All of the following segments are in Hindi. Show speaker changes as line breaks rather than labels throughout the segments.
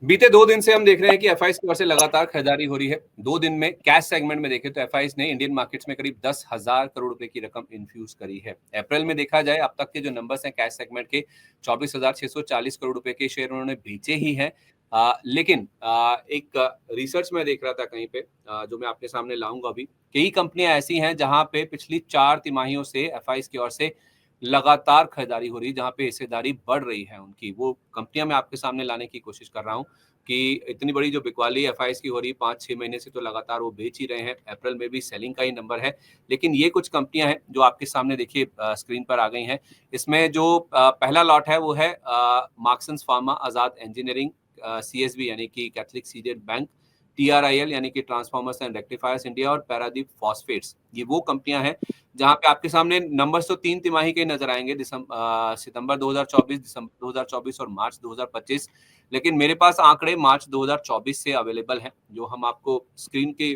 बीते 2 दिन से हम देख रहे हैं कि एफआईज की ओर से लगातार खरीदारी हो रही है। 2 दिन में कैश सेगमेंट में देखें तो एफआईज ने इंडियन मार्केट्स में करीब 10,000 करोड़ रुपए की रकम इन्फ्यूज करी है। अप्रैल में देखा जाए अब तक के जो नंबर्स हैं कैश सेगमेंट के 24,640 करोड़ रुपए के शेयर उन्होंने बेचे ही हैं। लेकिन एक रिसर्च में देख रहा था कहीं पे, जो मैं आपके सामने लाऊंगा अभी। कई कंपनियां ऐसी हैं जहां पे पिछली 4 तिमाहियों से एफआईज की ओर से लगातार खरीदारी हो रही है, जहां पे हिस्सेदारी बढ़ रही है उनकी। वो कंपनियां मैं आपके सामने लाने की कोशिश कर रहा हूं कि इतनी बड़ी जो बिकवाली एफआईज की हो रही है 5-6 महीने से तो लगातार वो बेच ही रहे हैं। अप्रैल में भी सेलिंग का ही नंबर है। लेकिन ये कुछ कंपनियां हैं जो आपके सामने देखिए स्क्रीन पर आ गई हैं। इसमें जो पहला लॉट है वो है मार्क्सन्स फार्मा, आजाद इंजीनियरिंग, सीएसबी यानी कि कैथलिक सीडेड बैंक, टीआरआईएल यानी कि ट्रांसफॉर्मर्स एंड रेक्टिफायर्स इंडिया और पैरादीप फॉस्फेट्स। ये वो कंपनियां हैं जहां पे आपके सामने नंबर्स तो 3 तिमाही के नजर आएंगे, सितंबर 2024, दिसंबर 2024 और मार्च 2025। लेकिन मेरे पास आंकड़े मार्च 2024 से अवेलेबल हैं, जो हम आपको स्क्रीन के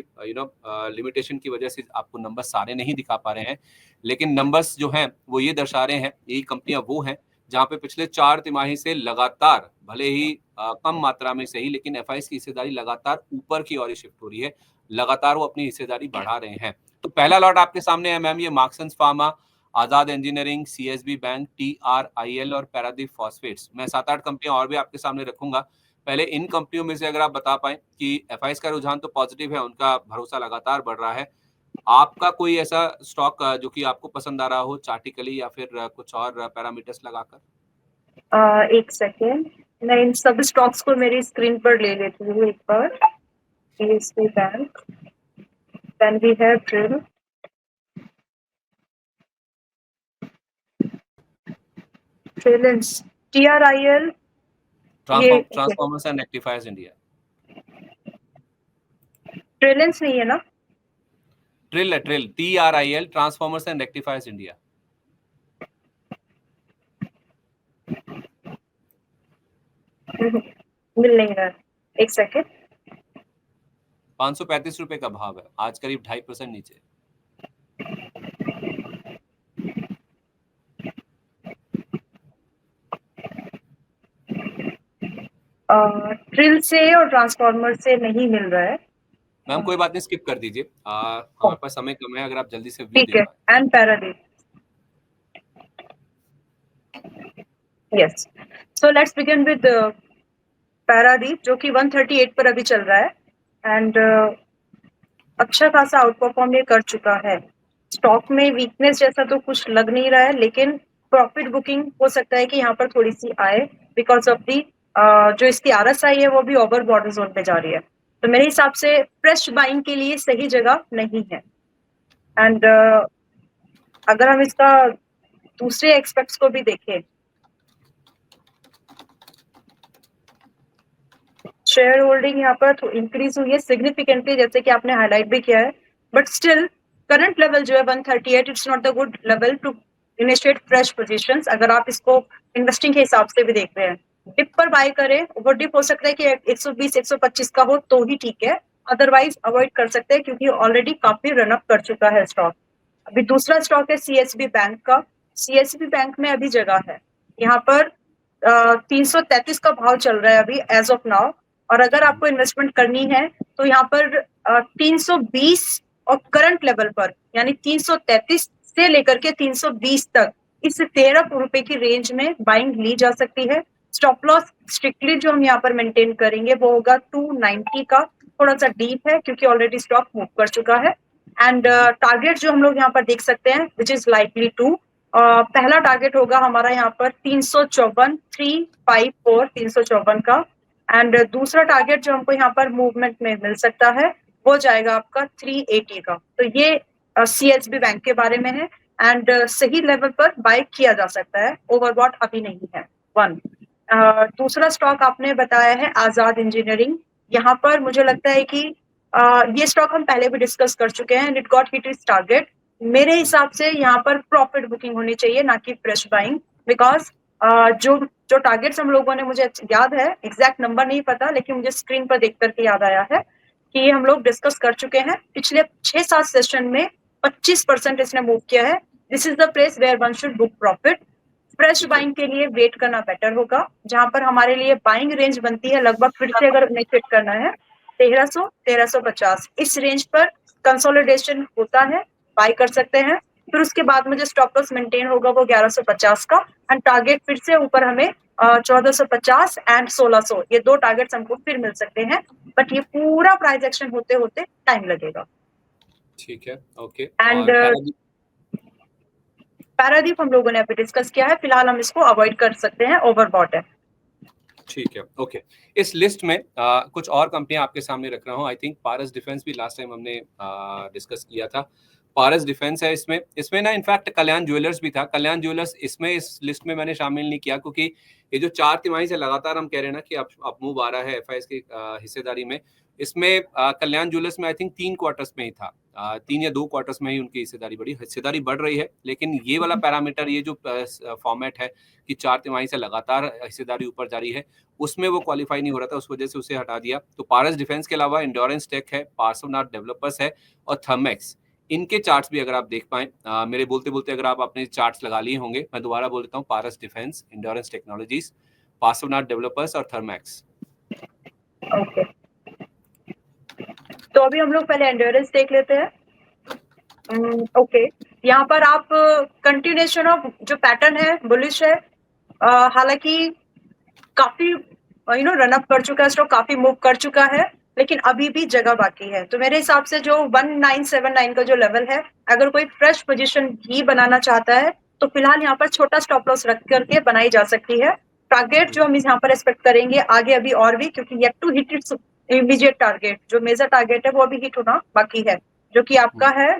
लिमिटेशन की वजह से आपको नंबर सारे नहीं दिखा पा रहे हैं। लेकिन नंबर्स जो हैं वो ये दर्शा रहे हैं, यही कंपनियां वो हैं जहां पे पिछले 4 तिमाही से लगातार, भले ही कम मात्रा में सही, लेकिन एफआईज की हिस्सेदारी लगातार ऊपर की ओर ही शिफ्ट हो रही है। लगातार वो अपनी हिस्सेदारी बढ़ा रहे हैं। तो पहला लॉट आपके सामने है मैम, ये मार्क्सन्स फार्मा, आजाद इंजीनियरिंग, सीएसबी बैंक, टीआरआईएल और पैरादीप फॉस्फेट्स। मैं 7-8 कंपनियां और भी आपके सामने रखूंगा। पहले इन कंपनियों में से अगर आप बता पाएं कि एफआईज का रुझान तो पॉजिटिव है, उनका भरोसा लगातार बढ़ रहा है। आपका कोई ऐसा स्टॉक जो कि आपको पसंद आ रहा हो चार्टिकली या फिर कुछ और पैरामीटर्स लगाकर?
एक सेकेंड, मैं इन सब स्टॉक्स को मेरी स्क्रीन पर ले लेती हूँ एक बार। CSB bank, then we have drill, Trilens, TRIL,
transformers and rectifiers India.
Trilens नहीं है ना?
ट्रिल है, Tril, TRIL, transformers and rectifiers India.
मिल नहीं रहा, एक सेकेंड।
535 रुपए का भाव है, आज करीब 2.5% नीचे।
ट्रिल से और ट्रांसफॉर्मर से नहीं मिल रहा है
मैम कोई बात नहीं, स्किप कर दीजिए, हमारे पास समय कम है, अगर आप जल्दी से व्यू
ठीक
दे
है।
पाए।
And Paradip, yes. So let's begin with Paradip, जो कि 138 पर अभी चल रहा है एंड अच्छा खासा आउट परफॉर्म ये कर चुका है। स्टॉक में वीकनेस जैसा तो कुछ लग नहीं रहा है, लेकिन प्रॉफिट बुकिंग हो सकता है कि यहाँ पर थोड़ी सी आए बिकॉज ऑफ दी जो इसकी आरएसआई है वो भी ओवर बॉर्डर जोन पे जा रही है। तो मेरे हिसाब से फ्रेश बाइंग के लिए सही जगह नहीं है। एंड अगर हम इसका दूसरे एक्सपेक्ट्स को भी देखें, शेयर होल्डिंग यहाँ पर इंक्रीज हुई है सिग्निफिकेंटली, जैसे कि आपने हाईलाइट भी किया है, बट स्टिल करंट लेवल जो है 138, it's not the good level to initiate fresh positions. अगर आप इसको इन्वेस्टिंग के हिसाब से भी देख रहे हैं, डिप पर बाय करें, ओवर डिप हो सकता है कि 120 125 का हो तो ही ठीक है, अदरवाइज अवॉइड कर सकते हैं क्योंकि ऑलरेडी काफी रन अप कर चुका है स्टॉक। अभी दूसरा स्टॉक है सीएसबी बैंक का। सीएसबी बैंक में अभी जगह है, यहाँ पर 333 का भाव चल रहा है अभी एज ऑफ नाउ। और अगर आपको इन्वेस्टमेंट करनी है तो यहाँ पर 320 और करंट लेवल पर यानी 333 से लेकर के 320 तक इस 13 रुपए की रेंज में बाइंग ली जा सकती है। स्टॉप लॉस स्ट्रिक्टली जो हम यहाँ पर मेंटेन करेंगे वो होगा 290 का, थोड़ा सा डीप है क्योंकि ऑलरेडी स्टॉक मूव कर चुका है। एंड टारगेट जो हम लोग यहाँ पर देख सकते हैं विच इज लाइकली टू, पहला टारगेट होगा हमारा यहाँ पर 354, 354, 354 का। एंड दूसरा टारगेट जो हमको यहाँ पर मूवमेंट में मिल सकता है वो जाएगा आपका 380 का। तो ये सीएसबी बैंक के बारे में है एंड सही लेवल पर बाय किया जा सकता है, ओवरबॉट अभी नहीं है। वन दूसरा स्टॉक आपने बताया है आजाद इंजीनियरिंग। यहाँ पर मुझे लगता है कि ये स्टॉक हम पहले भी डिस्कस कर चुके हैं and it got hit it's target. मेरे हिसाब से यहाँ पर प्रॉफिट बुकिंग होनी चाहिए, ना कि फ्रेश बाइंग, बिकॉज जो जो टारगेट्स हम लोगों ने, मुझे याद है एग्जैक्ट नंबर नहीं पता, लेकिन मुझे स्क्रीन पर देख करके याद आया है कि हम लोग डिस्कस कर चुके हैं पिछले 6-7 सेशन में 25% इसने मूव किया है। This is the place where one should book profit. Fresh buying के लिए वेट करना बेटर होगा, जहां पर हमारे लिए बाइंग रेंज बनती है लगभग, फिर से अगर इनिशिएट करना है 1300 1350 इस रेंज पर कंसोलिडेशन होता है, बाय कर सकते हैं। फिर उसके बाद में जो स्टॉप लॉस मेंटेन होगा वो 1150 का, एंड टारगेट फिर से ऊपर हमें 1450 एंड 1600 ये दो टारगेट्स हमको फिर मिल सकते हैं, बट ये पूरा प्राइस एक्शन होते होते टाइम लगेगा।
ठीक है, ओके।
एंड
और पैराडीप?
पैरादीप हम लोगों ने अभी डिस्कस किया है, फिलहाल हम इसको अवॉइड कर सकते हैं, ओवरबॉट है।
ठीक है, ओके। इस लिस्ट में कुछ और कंपनियां आपके सामने रख रहा हूं। आई थिंक पारस डिफेंस भी लास्ट टाइम हमने डिस्कस किया था। पारस डिफेंस है इसमें। इसमें ना इनफैक्ट कल्याण ज्वेलर्स भी था। कल्याण ज्वेलर्स इसमें इस लिस्ट में मैंने शामिल नहीं किया, क्योंकि ये जो 4 तिमाही से लगातार हम कह रहे हैं ना कि अब मूव आ रहा है एफआईएस की हिस्सेदारी में, इसमें कल्याण ज्वेलर्स में आई थिंक 3 क्वार्टर्स में ही था, 3 या 2 क्वार्टर्स में ही उनकी हिस्सेदारी बढ़ रही है। लेकिन ये वाला पैरामीटर, ये जो फॉर्मेट है कि 4 तिमाही से लगातार हिस्सेदारी ऊपर जा रही है, उसमें वो क्वालिफाई नहीं हो रहा था, उस वजह से उसे हटा दिया। तो पारस डिफेंस के अलावा एंड्योरेंस टेक है, पार्श्वनाथ डेवलपर्स है और थर्मेक्स। इनके चार्ट्स भी अगर आप देख पाए, मेरे बोलते बोलते अगर आप अपने चार्ट्स लगा लिए होंगे, मैं दोबारा बोल देता हूँ, Paras defence, Endurance Technologies, Parsvnath developers और थर्मेक्स।
ओके, तो अभी हम लोग पहले एंड्योरेंस देख लेते हैं। ओके, यहाँ पर आप कंटिन्यूएशन ऑफ जो पैटर्न है बुलिश है, हालांकि काफी रन अप कर चुका है, स्टॉक काफी मूव कर चुका है, लेकिन अभी भी जगह बाकी है। तो मेरे हिसाब से जो 1979 का जो लेवल है, अगर कोई फ्रेश पोजीशन भी बनाना चाहता है तो फिलहाल यहाँ पर छोटा स्टॉप लॉस रख करके बनाई जा सकती है। टारगेट जो हम यहाँ पर एक्सपेक्ट करेंगे आगे अभी और भी, क्योंकि yet to hit its immediate target, जो मेजर टारगेट है वो अभी हिट होना बाकी है, जो कि आपका है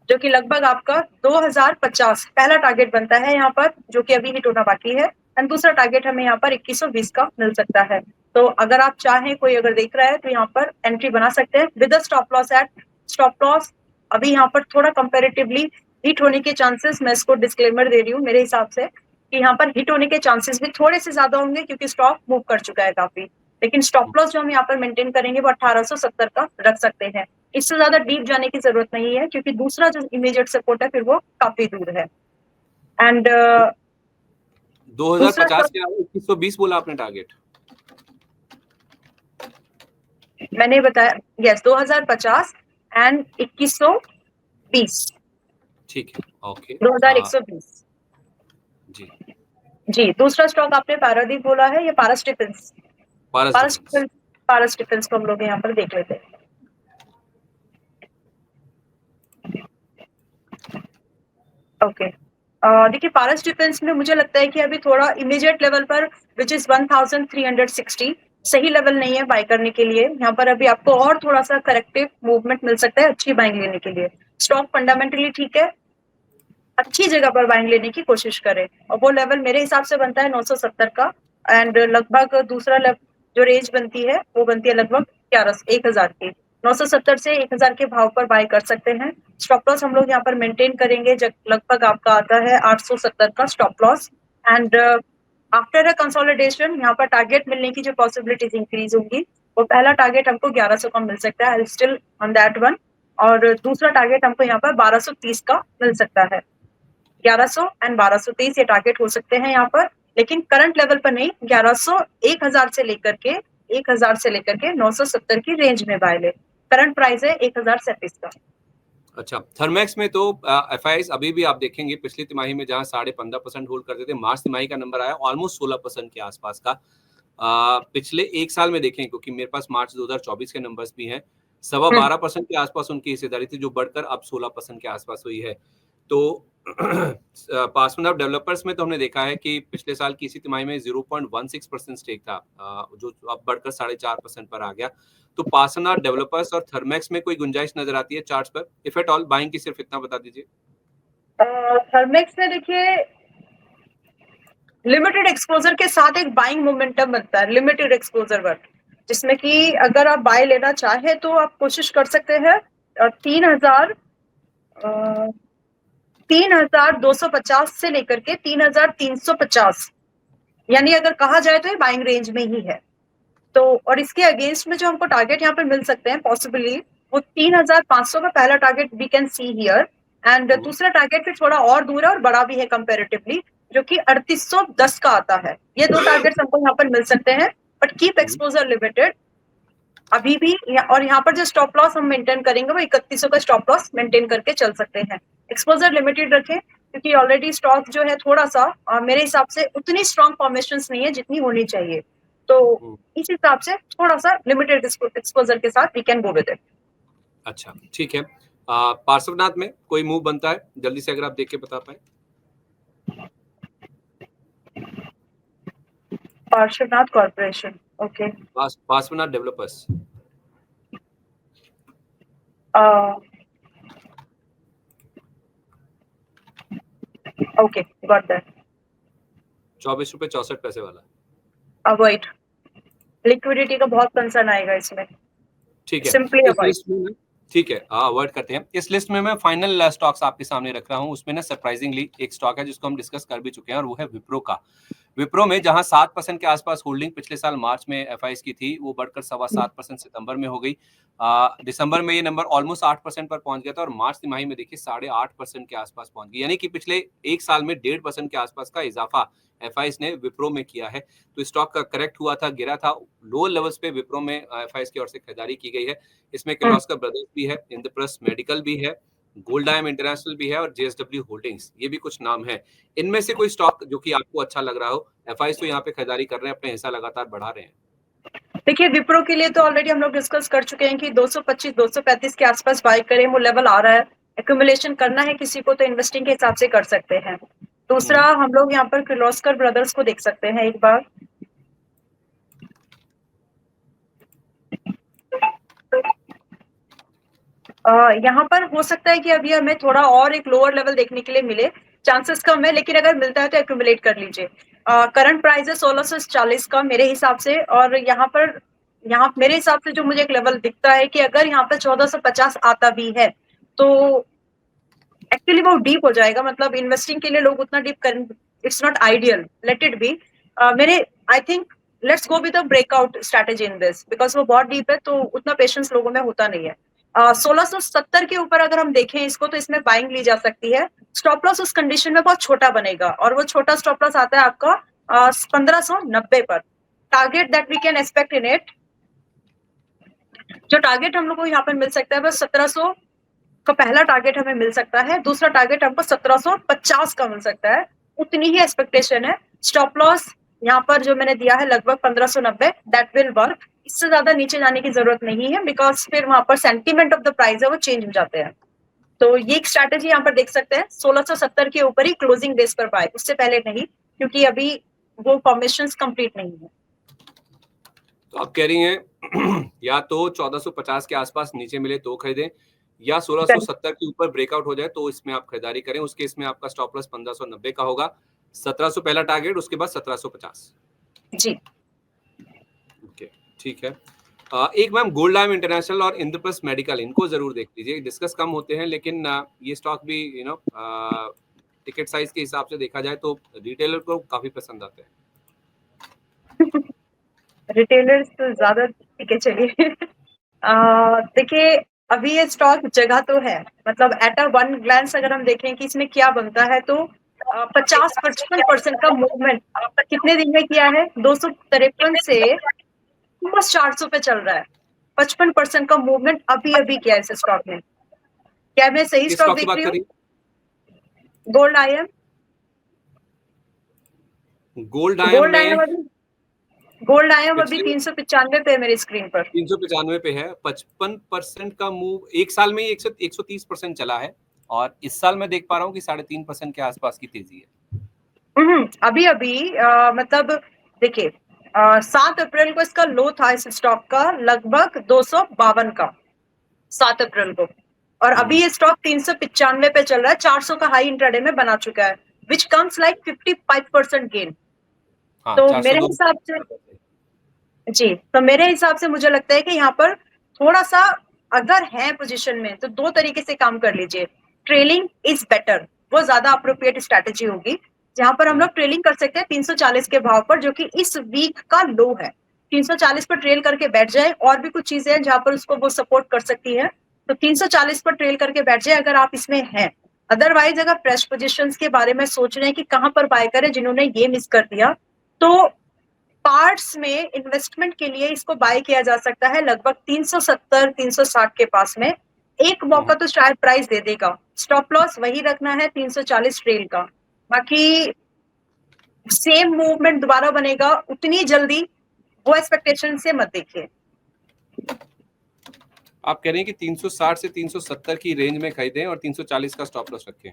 जो कि लगभग आपका 2050 पहला टारगेट बनता है यहाँ पर, जो कि अभी हिट होना बाकी है। एंड दूसरा टारगेट हमें यहाँ पर 2120 का मिल सकता है। तो अगर आप चाहें, कोई अगर देख रहा है तो यहाँ पर एंट्री बना सकते हैं with stop loss at stop loss. अभी यहाँ पर थोड़ा कंपेरेटिवली हिट होने के चांसेस, मैं इसको डिस्क्लेमर दे रही हूँ मेरे हिसाब से, कि यहाँ पर हिट होने के चांसेस भी थोड़े से ज्यादा होंगे, क्योंकि स्टॉक मूव कर चुका है काफी। लेकिन स्टॉप लॉस जो हम यहाँ पर मेंटेन करेंगे वो 1870 का रख सकते हैं। इससे ज्यादा डीप जाने की जरूरत नहीं है, क्योंकि दूसरा जो इमीडिएट सपोर्ट है फिर वो काफी दूर है। एंड
2050 के 2120 बोला आपने टारगेट?
मैंने बताया, यस, 2050 एंड 2120।
ठीक है, ओके।
2120
जी,
जी। दूसरा स्टॉक आपने पारादीप बोला है, ये पारस डिफेंस।
पारस
पारस
डिफेंस।
पारस डिफेंस को हम लोग यहाँ पर देख लेते हैं। ओके, देखिए पारस डिफेंस में मुझे लगता है कि अभी थोड़ा इमीडिएट लेवल पर, विच इज 1360 सही लेवल नहीं है बाय करने के लिए। यहाँ पर अभी आपको और थोड़ा सा करेक्टिव मूवमेंट मिल सकता है अच्छी बाइंग लेने के लिए। स्टॉक फंडामेंटली ठीक है, अच्छी जगह पर बाइंग लेने की कोशिश करें, और वो लेवल मेरे हिसाब से बनता है 970 का। एंड लगभग दूसरा जो रेंज बनती है वो बनती है लगभग 1000 की। 970 से 1000 के भाव पर बाय कर सकते हैं। स्टॉप लॉस हम लोग यहाँ पर मेंटेन करेंगे, जब लगभग आपका आता है 870 का stop loss. And after a consolidation यहाँ पर टारगेट मिलने की जो पॉसिबिलिटीज इंक्रीज होंगी, वो पहला टारगेट हमको 1100 का मिल सकता है, I still on that one. और दूसरा टारगेट हमको यहाँ पर 1230 का मिल सकता है। 1100 एंड 1230 ये टारगेट हो सकते हैं यहाँ पर, लेकिन करंट लेवल पर नहीं। 1100 1000 से लेकर के 970 की रेंज में बाय ले। करंट प्राइस है 1037 का।
अच्छा, थर्मेक्स में तो एफआईएस अभी भी आप देखेंगे पिछली तिमाही में जहां 15.5% होल्ड करते थे, मार्च तिमाही का नंबर आया ऑलमोस्ट 16% के आसपास का। पिछले एक साल में देखें, क्योंकि मेरे पास मार्च 2024 के नंबर्स भी हैं, 12.25% के आसपास उनकी हिस्सेदारी थी, जो बढ़कर अब 16% के आसपास हुई है। तो पार्श्वनाथ डेवलपर्स में तो हमने देखा है कि पिछले साल की इसी तिमाही में 0.16% स्टेक था, जो अब बढ़कर 4.5% पर आ गया। तो पार्श्वनाथ डेवलपर्स और थर्मेक्स में कोई गुंजाइश नजर आती है चार्ट्स पर, इफ एट ऑल बाइंग की? सिर्फ इतना बता दीजिए।
थर्मेक्स में देखिए लिमिटेड एक्सपोजर के साथ एक बाइंग मोमेंटम बनता है, लिमिटेड एक्सपोजर वर्क, जिसमें कि अगर आप बाय लेना चाहे तो आप कोशिश कर सकते हैं 3250 से लेकर के 3350, यानी अगर कहा जाए तो ये बाइंग रेंज में ही है। तो और इसके अगेंस्ट में जो हमको टारगेट यहाँ पर मिल सकते हैं पॉसिबली, वो 3500 का पहला target we can see here. And दूसरा टारगेट फिर थोड़ा और दूर है और बड़ा भी है कंपेरेटिवली, जो कि 3810 का आता है। ये दो टारगेट्स हमको यहाँ पर मिल सकते हैं, बट कीप एक्सपोजर लिमिटेड अभी भी। और यहाँ पर जो स्टॉप लॉस हम मेंटेन करेंगे वो 3100 का स्टॉप लॉस मेंटेन करके चल सकते हैं। एक्सपोजर लिमिटेड रखें, क्योंकि ऑलरेडी स्टॉक जो है थोड़ा सा मेरे हिसाब से उतनी स्ट्रॉन्ग फॉर्मेशंस नहीं है जितनी होनी चाहिए, तो इस हिसाब से थोड़ा सा लिमिटेड एक्सपोजर के साथ we can go with it.
अच्छा, ठीक है। पार्श्वनाथ में कोई मूव बनता है जल्दी से, अगर आप देख के बता पाए।
Parshvanath corporation, okay.
Parshvanath developers,
okay, got that.
24 रुपए 64 पैसे वाला।
अवॉइड, लिक्विडिटी का बहुत कंसर्न आएगा इसमें,
ठीक है।
सिंपली
इस
अवॉइड।
लिस्ट में, ठीक है, अवॉइड करते हैं। इस लिस्ट में मैं फाइनल स्टॉक्स आपके सामने रख रहा हूं। उसमें ना सरप्राइजिंगली एक स्टॉक है जिसको हम डिस्कस कर भी चुके हैं, और वो है विप्रो का। विप्रो में जहां 7% के आसपास होल्डिंग पिछले साल मार्च में एफआईएस की थी, वो बढ़कर 7.25% सितंबर में हो गई। दिसंबर में ये नंबर ऑलमोस्ट 8% पर पहुंच गया था, और मार्च तिमाही में देखिए 8.5% के आसपास पहुंच गई। यानी कि पिछले एक साल में 1.5% के आसपास का इजाफा एफआईएस ने विप्रो में किया है। तो स्टॉक का करेक्ट हुआ था, गिरा था, लो लेवल्स पे विप्रो में एफआईएस की ओर से खरीदारी की गई है। इसमें किर्लोस्कर ब्रदर्स भी है, इंद्रप्रस्थ मेडिकल भी है, गोल्डाइम इंटरनेशनल भी है, और जेएसडब्ल्यू होल्डिंग्स, ये भी कुछ नाम है। इनमें से कोई स्टॉक जो कि आपको अच्छा लग रहा हो? एफआईएस तो यहाँ पे खरीदारी कर रहे हैं, अपने हिस्सा लगातार बढ़ा रहे हैं।
देखिए, विप्रो के लिए तो ऑलरेडी हम लोग डिस्कस कर चुके हैं कि 225 235 के आसपास बाय करें, वो लेवल आ रहा है। एक्यूमुलेशन करना है किसी को तो इन्वेस्टिंग के हिसाब से कर सकते हैं। दूसरा हम लोग यहाँ पर किर्लोस्कर ब्रदर्स को देख सकते हैं एक बार। यहाँ पर हो सकता है कि अभी हमें थोड़ा और एक लोअर लेवल देखने के लिए मिले, चांसेस कम है, लेकिन अगर मिलता है तो एक्यूमुलेट कर लीजिए। करंट प्राइस है 1640 का मेरे हिसाब से, और यहाँ मेरे हिसाब से जो मुझे एक लेवल दिखता है कि अगर यहाँ पे 1450 आता भी है तो एक्चुअली वो डीप हो जाएगा, मतलब इन्वेस्टिंग के लिए लोग उतना डीप कर, it's not ideal, let it be. मेरे I think let's go with a breakout strategy in this, because वो बहुत डीप है तो उतना पेशेंस लोगों में होता नहीं है। 1670 के ऊपर अगर हम देखें इसको तो इसमें बाइंग ली जा सकती है। स्टॉप लॉस उस कंडीशन में बहुत छोटा बनेगा, और वो छोटा स्टॉप लॉस आता है आपका 1590 पर। Target that we can expect in it, जो टारगेट हम लोग को यहाँ पर मिल सकता है वो 1700 का पहला टारगेट हमें मिल सकता है, दूसरा टारगेट हमको 1750 का मिल सकता है, उतनी ही एक्सपेक्टेशन है। स्टॉप लॉस यहाँ पर जो मैंने दिया है लगभग 1590, दैट विल वर्क। इससे ज्यादा नीचे जाने की जरूरत नहीं है, बिकॉज फिर वहां पर सेंटीमेंट ऑफ द प्राइस है वो चेंज हो जाते हैं। तो ये एक स्ट्रैटेजी यहाँ पर देख सकते हैं, 1670 के ऊपर ही क्लोजिंग बेस पर बाय, उससे पहले नहीं, क्योंकि अभी वो फॉर्मेशंस कंप्लीट नहीं है।
तो आप कह रही हैं या तो 1450 के आसपास नीचे मिले तो खरीदें, या 1670 के ऊपर ब्रेकआउट हो जाए तो इसमें आप खरीदारी करें। उस केस में आपका स्टॉप लॉस 1590 का होगा, 1700 पहला टारगेट, उसके बाद 1750।
जी,
ओके, ठीक है। एक मैम, गोल्डाइम इंटरनेशनल और इंद्रप्रस्थ मेडिकल, इनको जरूर देख लीजिए। डिस्कस कम होते हैं, लेकिन ये स्टॉक भी टिकट साइज के हिसाब से देखा जाए तो रिटेलर को काफी पसंद आते हैं।
रिटेलर्स तो ज्यादा, ठीक है चलिए। देखिए, अभी ये स्टॉक जगह तो है, मतलब एट अ वन ग्लैंस अगर हम देखें कि इसमें क्या बनता है तो 50-55% का मूवमेंट कितने दिन में किया है, 253 से बस 400 पे चल रहा है। 55% का मूवमेंट अभी अभी किया है इस स्टॉक में। क्या मैं सही स्टॉक देख रही हूँ? गोल्ड आईएम,
गोल्ड आईएम
अभी 395 पे है मेरी स्क्रीन पर।
395 पे है। 55% का मूव एक साल में ही 130% चला है, और इस साल मैं देख पा रहा हूँ कि 3.5% के आसपास की तेजी है।
अभी अभी मतलब देखिए, 7 अप्रैल को इसका लो था इस स्टॉक का लगभग 252 का, 7 अप्रैल को, और अभी ये स्टॉक 395 पे चल रहा है, 400 का हाई इंट्राडे में बना चुका है, विच कम्स लाइक 55% गेन। तो मेरे हिसाब से जी, तो मेरे हिसाब से मुझे लगता है कि यहाँ पर थोड़ा सा अगर है पोजीशन में तो दो तरीके से काम कर लीजिए। ट्रेलिंग इज बेटर, वो ज्यादा अप्रोप्रिएट स्ट्रैटेजी होगी, जहां पर हम लोग ट्रेलिंग कर सकते हैं 340 के भाव पर, जो कि इस वीक का लो है। 340 पर ट्रेल करके बैठ जाए, और भी कुछ चीजें हैं जहां पर उसको वो सपोर्ट कर सकती है, तो 340 पर ट्रेल करके बैठ जाए अगर आप इसमें हैं। अदरवाइज अगर फ्रेश पोजीशंस के बारे में सोच रहे हैं कि कहां पर बाय करें, जिन्होंने ये मिस कर दिया, तो पार्ट्स में इन्वेस्टमेंट के लिए इसको बाय किया जा सकता है लगभग 370-360 के पास में। एक मौका तो शायद प्राइस दे देगा। स्टॉप लॉस वही रखना है 340 ट्रेल का। बाकी सेम मूवमेंट दोबारा बनेगा उतनी जल्दी, वो एक्सपेक्टेशन से मत देखिए।
आप कह रहे हैं कि 360 से 370 की रेंज में खरीदें और 340 का स्टॉप लॉस रखें।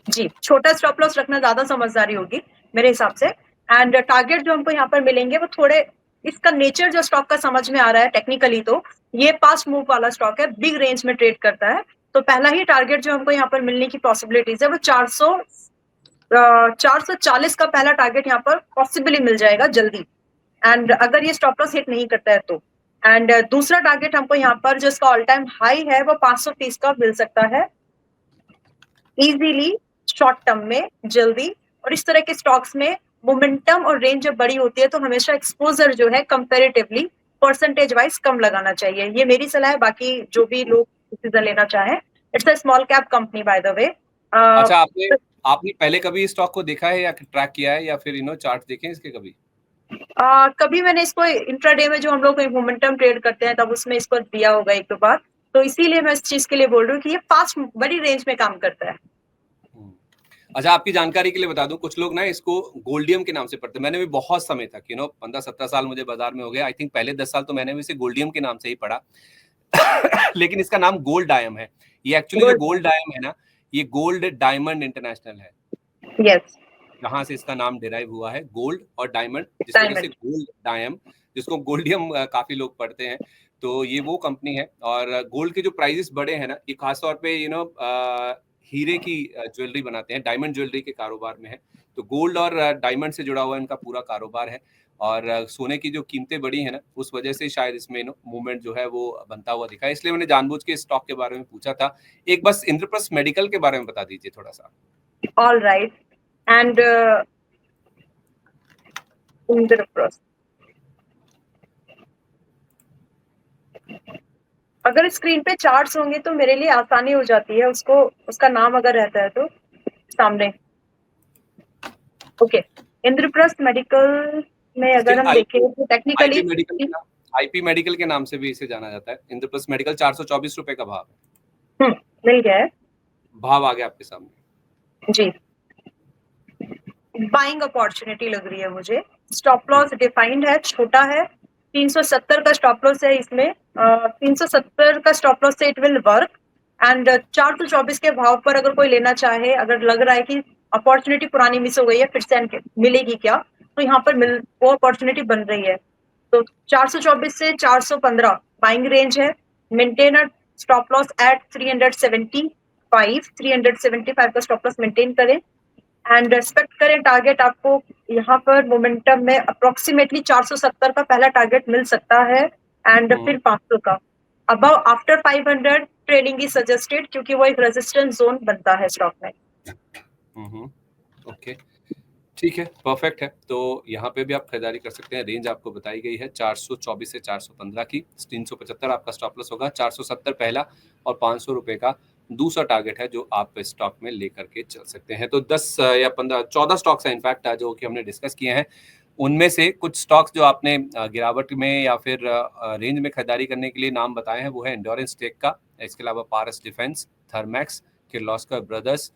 जी, छोटा स्टॉप लॉस रखना ज्यादा समझदारी होगी मेरे हिसाब से। एंड टारगेट जो हमको यहाँ पर मिलेंगे वो थोड़े, इसका नेचर जो स्टॉक का समझ में आ रहा है टेक्निकली, तो ये फास्ट मूव वाला स्टॉक है, बिग रेंज में ट्रेड करता है। तो पहला ही टारगेट जो हमको यहाँ पर मिलने की पॉसिबिलिटीज है वो 440 का पहला टारगेट यहाँ पर पॉसिबली मिल जाएगा जल्दी, एंड अगर ये स्टॉप लॉस हिट नहीं करता है तो। एंड दूसरा टारगेट हमको यहाँ पर जो इसका ऑल टाइम हाई है वो 530 का मिल सकता है इजीली, शॉर्ट टर्म में जल्दी। और इस तरह के स्टॉक्स में मोमेंटम और रेंज जब बड़ी होती है तो हमेशा एक्सपोजर जो है कंपैरेटिवली परसेंटेज वाइज कम लगाना चाहिए। ये मेरी सलाह है, बाकी जो भी लोग डिसीजन लेना चाहें। It's a small cap company by the way.
अच्छा, आपने पहले कभी इस स्टॉक को देखा है या ट्रैक किया है, या फिर चार्ट देखे इसके कभी?
कभी मैंने इसको इंट्राडे में जो हम लोग मोमेंटम ट्रेड करते हैं तब उसमें इसको दिया होगा एक दो बार, तो इसीलिए मैं इस चीज के लिए बोल रही हूँ कि ये फास्ट बड़ी रेंज में काम करता है।
अच्छा, आपकी जानकारी के लिए बता दूं, कुछ लोग ना इसको गोल्डियम के नाम से पढ़ते हैं। मैंने भी बहुत समय तक 15-17 साल मुझे बाजार में हो गया, आई थिंक पहले 10 साल तो मैंने भी इसे गोल्डियम के नाम से ही पढ़ा। लेकिन इसका नाम गोल्ड डायम है। ये एक्चुअली जो गोल्ड डायम है ना, ये गोल्ड डायमंड इंटरनेशनल है।
यस,
जहां से इसका नाम डिराइव हुआ है, गोल्ड और डायमंड, जिस वजह से गोल्ड डायम, जिसको गोल्डियम काफी लोग पढ़ते हैं। तो ये वो कंपनी है। और गोल्ड के जो प्राइसेस बढ़े हैं ना, ये खासतौर पे हीरे की ज्वेलरी बनाते हैं, डायमंड ज्वेलरी के कारोबार में है। तो गोल्ड और डायमंड से जुड़ा हुआ इनका पूरा कारोबार है। और सोने की जो कीमतें बढ़ी है ना, उस वजह से शायद इसमें मूवमेंट जो है वो बनता हुआ दिखा है। इसलिए मैंने जानबूझ के स्टॉक के बारे में पूछा था। एक बस इंद्रप्रस्थ मेडिकल के बारे में बता दीजिए थोड़ा सा।
All right. एंड इंद्रप्रस्थ, अगर स्क्रीन पे चार्ट्स होंगे तो मेरे लिए आसानी हो जाती है, उसको उसका नाम अगर रहता है तो सामने। ओके, इंद्रप्रस्थ मेडिकल में अगर हम देखें तो टेक्निकली
आईपी मेडिकल के नाम से भी इसे जाना जाता है। इंद्रप्रस्थ मेडिकल 424 रुपए का भाव है।
मिल गया है, भाव
आ गया आपके सामने
जी। बाइंग अपॉर्चुनिटी लग रही है मुझे। स्टॉप लॉस डिफाइंड है, छोटा है, 370 का स्टॉप लॉस है इसमें। 370 का स्टॉप लॉस से इट विल वर्क। एंड 424 के भाव पर अगर कोई लेना चाहे, अगर लग रहा है कि अपॉर्चुनिटी पुरानी मिस हो गई है, फिर से मिलेगी क्या, तो यहाँ पर वो अपॉर्चुनिटी बन रही है। तो 424 से 415 बाइंग रेंज है। Maintain a stop loss at 375 का स्टॉप लॉस मेंटेन करें एंड रेस्पेक्ट करें टारगेट। आपको यहाँ पर मोमेंटम में अप्रोक्सीमेटली 470 का पहला टारगेट मिल सकता है एंड फिर 500 का। Above after 500 trading is suggested, क्योंकि वो एक रेजिस्टेंस जोन बनता है स्टॉक में।
ओके, ठीक है, परफेक्ट है। तो यहाँ पे भी आप खरीदारी कर सकते हैं। रेंज आपको बताई गई है 424 से 415 की। 375 आपका स्टॉप लॉस होगा, 470 पहला और 500 रुपए का दूसरा टारगेट है जो आप स्टॉक में लेकर के चल सकते हैं। तो 10 या 15 14 स्टॉक्स हैं इनफैक्ट जो कि हमने डिस्कस किए हैं। उनमें से कुछ स्टॉक्स जो आपने गिरावट में या फिर रेंज में खरीदारी करने के लिए नाम बताए हैं वो है एंड्योरेंस टेक का, इसके अलावा पारस डिफेंस, थर्मैक्स, किर्लोस्कर ब्रदर्स,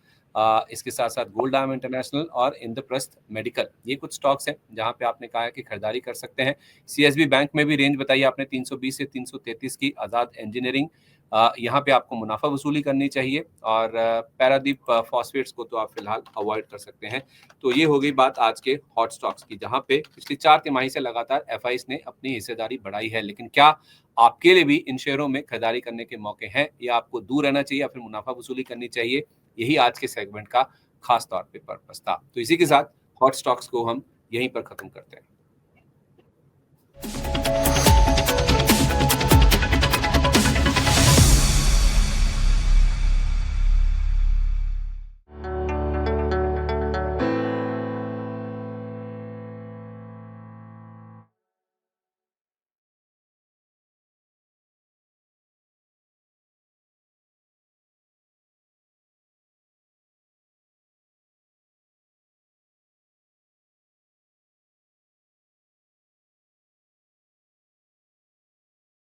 इसके साथ साथ गोल्ड डायमंड इंटरनेशनल और इंद्रप्रस्थ मेडिकल। ये कुछ स्टॉक्स हैं जहां पे आपने कहा है कि खरीदारी कर सकते हैं। सीएसबी बैंक में भी रेंज बताई आपने 320 से 333 की। आजाद इंजीनियरिंग, यहाँ पे आपको मुनाफा वसूली करनी चाहिए। और पैरादीप फॉस्फेट्स को तो आप फिलहाल अवॉइड कर सकते हैं। तो ये हो गई बात आज के हॉट स्टॉक्स की, जहां पे पिछली 4 तिमाही से लगातार एफआईज ने अपनी हिस्सेदारी बढ़ाई है। लेकिन क्या आपके लिए भी इन शेयरों में खरीदारी करने के मौके हैं, या आपको दूर रहना चाहिए या फिर मुनाफा वसूली करनी चाहिए? यही आज के सेगमेंट का खास तौर पे पर्पस था। तो इसी के साथ हॉट स्टॉक्स को हम यहीं पर खत्म करते हैं।